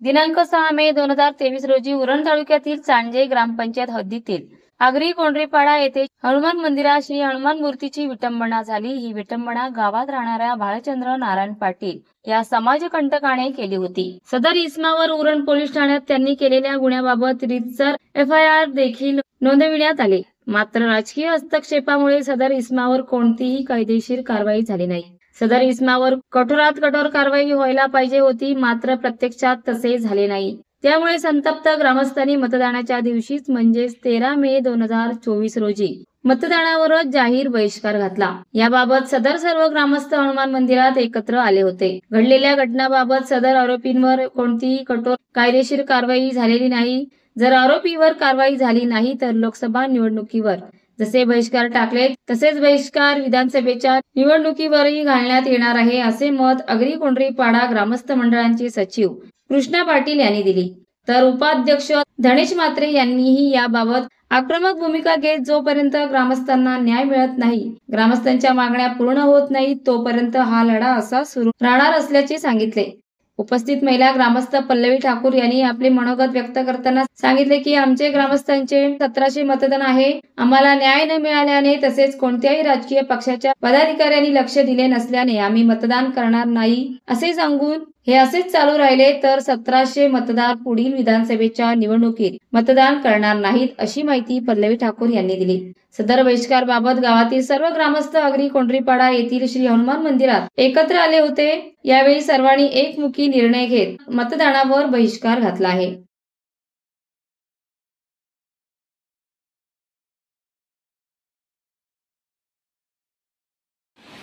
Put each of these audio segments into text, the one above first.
दिनांक 6 मे 2023 रोजी उरण तालुक्यातील चांजे ग्रामपंचायत हद्दीतील आगरी कोंढरीपाडा येथे हनुमान मंदिरात श्री हनुमान मूर्तीची विटंबना झाली। ही विटंबना गावात राहणाऱ्या भालचंद्र नारायण पाटील या समाजकंटकाने केली होती। सदर इसमावर उरण पोलीस ठाण्यात त्यांनी केलेल्या गुन्ह्याबाबत रीतसर FIR देखील नोंदविण्यात आले। मात्र राजकीय हस्तक्षेपामुळे सदर इसमावर कोणतीही कायदेशीर कारवाई झाली नाही। सदर इसमावर कठोरात कठोर कारवाई व्हायला पाहिजे होती, मात्र प्रत्यक्षात तसे झाले नाही। त्यामुळे संतप्त ग्रामस्थांनी मतदानाच्या दिवशीच म्हणजेच 13 मे 2024 रोजी मतदानावरच जाहीर बहिष्कार घातला। याबाबत सदर सर्व ग्रामस्थ हनुमान मंदिरात एकत्र आले होते। घडलेल्या घटनाबाबत सदर आरोपींवर कोणतीही कठोर कायदेशीर कारवाई झालेली नाही। जर आरोपीवर कारवाई झाली नाही तर लोकसभा निवडणुकीवर जसे बहिष्कार टाकले तसेच बहिष्कार विधानसभेच्या निवडणुकीवरही घालण्यात येणार आहे, असे मत आगरी कोंढरीपाडा ग्रामस्थ मंडळाचे सचिव कृष्णा पाटील यांनी दिली। तर उपाध्यक्ष धनेश म्हात्रे यांनीही याबाबत आक्रमक भूमिका घेत जोपर्यंत ग्रामस्थांना न्याय मिळत नाही, ग्रामस्थांच्या मागण्या पूर्ण होत नाही, तोपर्यंत हा लढा असा सुरू राहणार असल्याचे सांगितले। उपस्थित महिला ग्रामस्थ पल्लवी ठाकूर यांनी आपले मनोगत व्यक्त करताना सांगितले की आमचे ग्रामस्थांचे 1700 मतदान आहे। आम्हाला न्याय न मिळाल्याने तसेच कोणत्याही राजकीय पक्षाच्या पदाधिकाऱ्यांनी लक्ष दिले नसल्याने आम्ही मतदान करणार नाही असे सांगून हे असेच चालू राहिले तर 1700 मतदार पुढील विधानसभेच्या निवडणुकीत मतदान करणार नाहीत, अशी माहिती पल्लवी ठाकूर यांनी दिली। सदर बहिष्कार बाबत गावातील सर्व ग्रामस्थ आगरी कोंढरीपाडा येथील श्री हनुमान मंदिरात एकत्र आले होते। यावेळी सर्वांनी एकमुखी निर्णय घेत मतदानावर बहिष्कार घातला आहे।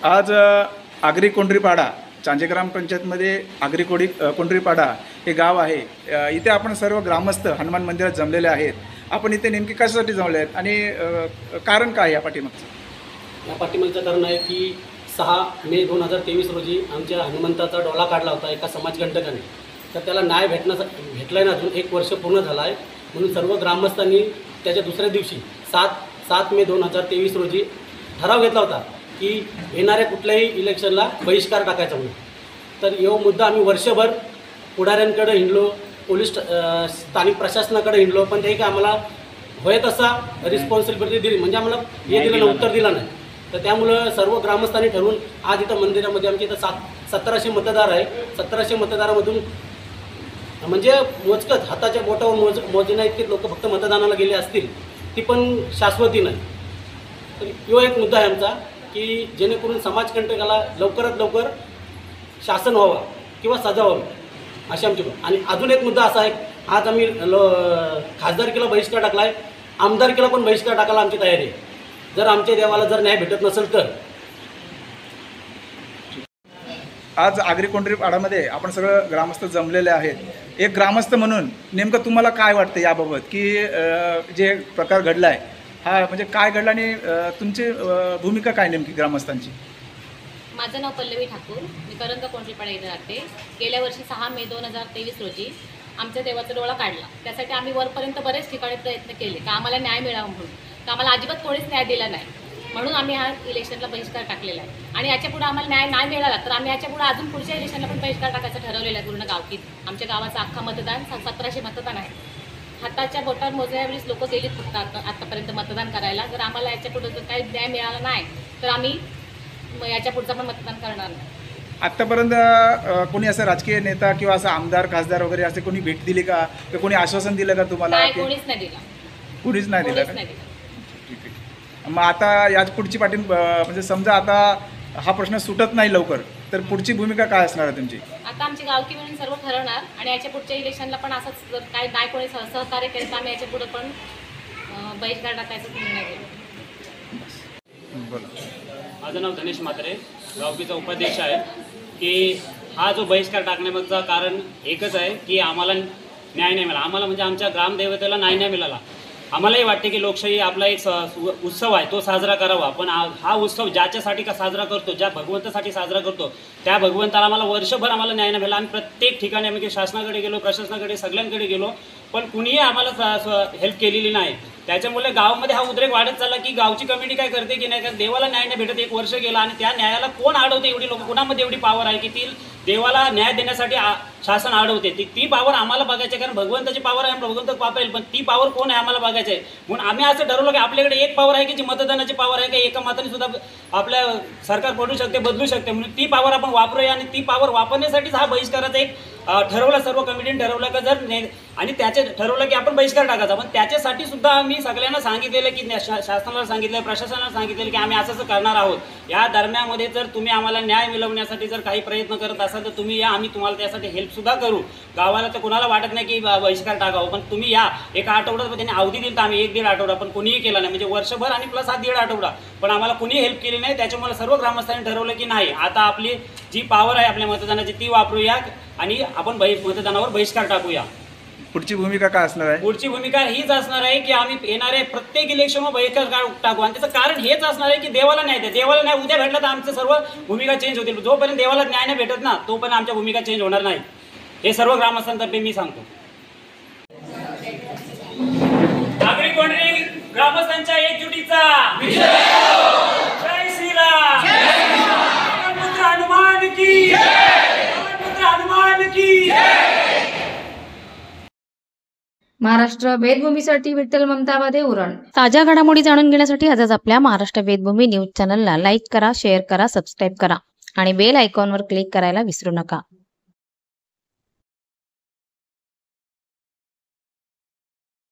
आज आगरी कोंढरीपाडा चांजे ग्रामपंचायतमध्ये आगरी कोंढरीपाडा हे गाव आहे। इथे आपण सर्व ग्रामस्थ हनुमान मंदिरात जमलेले आहेत। आपण इथे नेमके कशासाठी जमले आहेत आणि कारण काय या पाठीमागचं? या पाठीमागचं कारण आहे की 6 मे 2023 रोजी आमच्या हनुमंताचा डोला काढला होता एका समाजकंटकाने। तर त्याला न्याय भेटलाय ना, अजून 1 वर्ष पूर्ण झाला आहे। म्हणून सर्व ग्रामस्थांनी त्याच्या दुसऱ्या दिवशी 7 मे 2023 रोजी ठराव घेतला होता की येणाऱ्या कुठल्याही इलेक्शनला बहिष्कार टाकायचा म्हणून। तर यो मुद्दा आम्ही वर्षभर पुढाऱ्यांकडे हिंडलो, पोलीस स्थानिक प्रशासनाकडे हिंडलो, पण ते काय आम्हाला होय तसा रिस्पॉन्सिबिलिटी दिली, म्हणजे आम्हाला हे दिलं नाही, उत्तर दिलं नाही। तर त्यामुळं सर्व ग्रामस्थांनी ठरवून आज इथं मंदिरामध्ये आमच्या इथं 1700 मतदार आहे। 1700 मतदारामधून म्हणजे मोजकत हाताच्या बोटावर मोजण्या इतके लोक फक्त मतदानाला गेले असतील, ती पण शाश्वती नाही। तर यो एक मुद्दा आहे आमचा की जेणेकरून समाजकंटकाला लवकरात लवकर शासन व्हावा किंवा सजा व्हावी अशी आमची। आणि अजून एक मुद्दा असा आहे, आज आम्ही खासदारकीला बहिष्कार टाकला आहे, आमदारकीला पण बहिष्कार टाकायला आमची तयारी आहे, जर आमच्या देवाला जर न्याय भेटत नसेल तर। आज आगरी कोंढरीपाडामध्ये आपण सगळं ग्रामस्थ जमलेले आहेत। एक ग्रामस्थ म्हणून नेमकं तुम्हाला काय वाटतं याबाबत की जे प्रकार घडला आहे हा म्हणजे काय घडला आणि तुमची भूमिका काय नेमकी ग्रामस्थांची? माझं नाव पल्लवी ठाकूर, मी करंजा कोंढरीपाडा येथे राहते। गेल्या वर्षी 6 मे 2023 रोजी आमच्या देवाचा डोळा काढला। त्यासाठी आम्ही वरपर्यंत बरेच ठिकाणी प्रयत्न केले का आम्हाला न्याय मिळावा म्हणून, तर आम्हाला अजिबात कोणीच न्याय दिला नाही। म्हणून आम्ही हा इलेक्शनला बहिष्कार टाकलेला आहे। आणि याच्यापुढे आम्हाला न्याय नाही मिळाला तर आम्ही याच्यापुढे अजून पुढच्या इलेक्शनला पण बहिष्कार टाकायचं ठरवलेलं आहे। पूर्ण गावकीत आमच्या गावाचं अख्खा मतदान 1700 मतदान आहे। हाताच्या बोटावर मोजण्यावेळीच लोक गेलीत फक्त आतापर्यंत मतदान करायला। जर आम्हाला याच्यापुढे जर काही न्याय मिळाला नाही तर आम्ही याच्या पुढचं पण मतदान करणार नाही। आत्तापर्यंत कोणी असं राजकीय नेता किंवा असं आमदार खासदार वगैरे असे कोणी भेट दिली का, कोणी आश्वासन दिलं का तुम्हाला? कोणीच नाही दिला, कोणीच नाही दिलं। ठीक आहे, मग आता याच पुढची पाठी म्हणजे समजा आता हा प्रश्न सुटत नाही लवकर तर पुढची भूमिका काय असणार आहे तुमची? आता आमची गावकी मिळून सर्व ठरवणार आणि याच्या पुढच्या इलेक्शनला पण असंच जर काय नाही कोणी सहकार्य केलं तर आम्ही याच्या पुढे पण बहिष्कार टाकायचा निर्णय घेऊ। माझं नाव धनेश म्हात्रे, गावकीचा उपाध्यक्ष आहे। की हा जो बहिष्कार टाकण्यामागचं कारण एकच आहे की आम्हाला न्याय नाही मिळाला। आम्हाला म्हणजे आमच्या ग्रामदेवतेला न्याय नाही मिळाला। आम्हालाही वाटते की लोकशाही आपला एक उत्सव आहे, तो साजरा करावा, पण हा उत्सव ज्याच्यासाठी का साजरा करतो, ज्या भगवंतासाठी साजरा करतो, त्या भगवंताला आम्हाला वर्षभर आम्हाला न्याय नाही मिळाला। आम्ही प्रत्येक ठिकाणी आम्ही शासनाकडे गेलो, प्रशासनाकडे, सगळ्यांकडे गेलो, पण कुणीही आम्हाला हेल्प केलेली नाही। त्याच्यामुळे गावामध्ये हा उद्रेक वाढत चालला की गावची कमिटी काय करते की नाही का देवाला न्याय नाही भेटत, 1 वर्ष गेला आणि त्या न्यायाला कोण अडवते? एवढी लोक कोणामध्ये एवढी पावर आहे की देवाला न्याय देण्यासाठी शासन अडवते ती पावर आम्हाला बघायची, कारण भगवंताची पावर आहे, भगवंत वापरेल, पण ती पावर कोण आहे आम्हाला बघायचं आहे. म्हणून आम्ही असं ठरवलं की आपल्याकडे एक पावर आहे की जी मतदानाची पावर आहे, की एका मताने सुद्धा आपल्या सरकार पडू शकते, बदलू शकते. म्हणून ती पावर आपण वापरूया आणि ती पावर वापरण्यासाठीच हा बहिष्काराचा एक ठरवलं, सर्व कमिटीने ठरवलं का आणि त्याचे ठरवलं की आपण बहिष्कार टाकायचा. पण त्याच्यासाठी सुद्धा आम्ही सगळ्यांना सांगितलेलं की शासनाला सांगितलं, प्रशासनाला सांगितलेलं की आम्ही असं करणार आहोत. या दरम्यानमध्ये जर तुम्ही आम्हाला न्याय मिळवण्यासाठी जर काही प्रयत्न करत असाल तर तुम्ही या, आम्ही तुम्हाला त्यासाठी हेल्प सुद्धा करू. गावाला तर कोणाला वाटत नाही की बहिष्कार टाकावं, पण तुम्ही या. एका आठवड्यात त्यांनी अवधी दिली तर आम्ही 1-1.5 आठवडा, पण कोणीही केला नाही, म्हणजे वर्षभर आणि प्लस हा 1.5 आठवडा, पण आम्हाला कोणी हेल्प केली नाही. त्याच्यामुळे सर्व ग्रामस्थांनी ठरवलं की नाही, आता आपली जी पावर आहे आपल्या मतदानाची ती वापरूया आणि आपण मतदानावर बहिष्कार टाकूया. पुढची भूमिका काय असणार आहे? पुढची भूमिका हीच असणार आहे की आम्ही येणारे प्रत्येक इलेक्शनवर बहिष्कार टाकू आणि त्याचं कारण हेच असणार आहे की देवाला न्याय द्या. देवाला न्याय उद्या भेटला तर आमचं सर्व भूमिका चेंज होतील. जोपर्यंत देवाला न्याय नाही भेटत ना तोपर्यंत आमच्या भूमिका चेंज होणार नाही. हे सर्व ग्रामस्थांतर्फे मी सांगतो. नागरिक कोंढरी ग्रामस्थांच्या एकजुटीचा जय श्रीराम. पुत्र हनुमान की, पुत्र हनुमान की. महाराष्ट्र वेदभूमीसाठी विठ्ठल ममताबादे उरण. ताज्या घडामोडी जाणून घेण्यासाठी आजच आपल्या महाराष्ट्र वेदभूमी न्यूज चॅनलला लाईक करा, शेअर करा, सबस्क्राईब करा आणि बेल आयकॉनवर क्लिक करायला विसरू नका.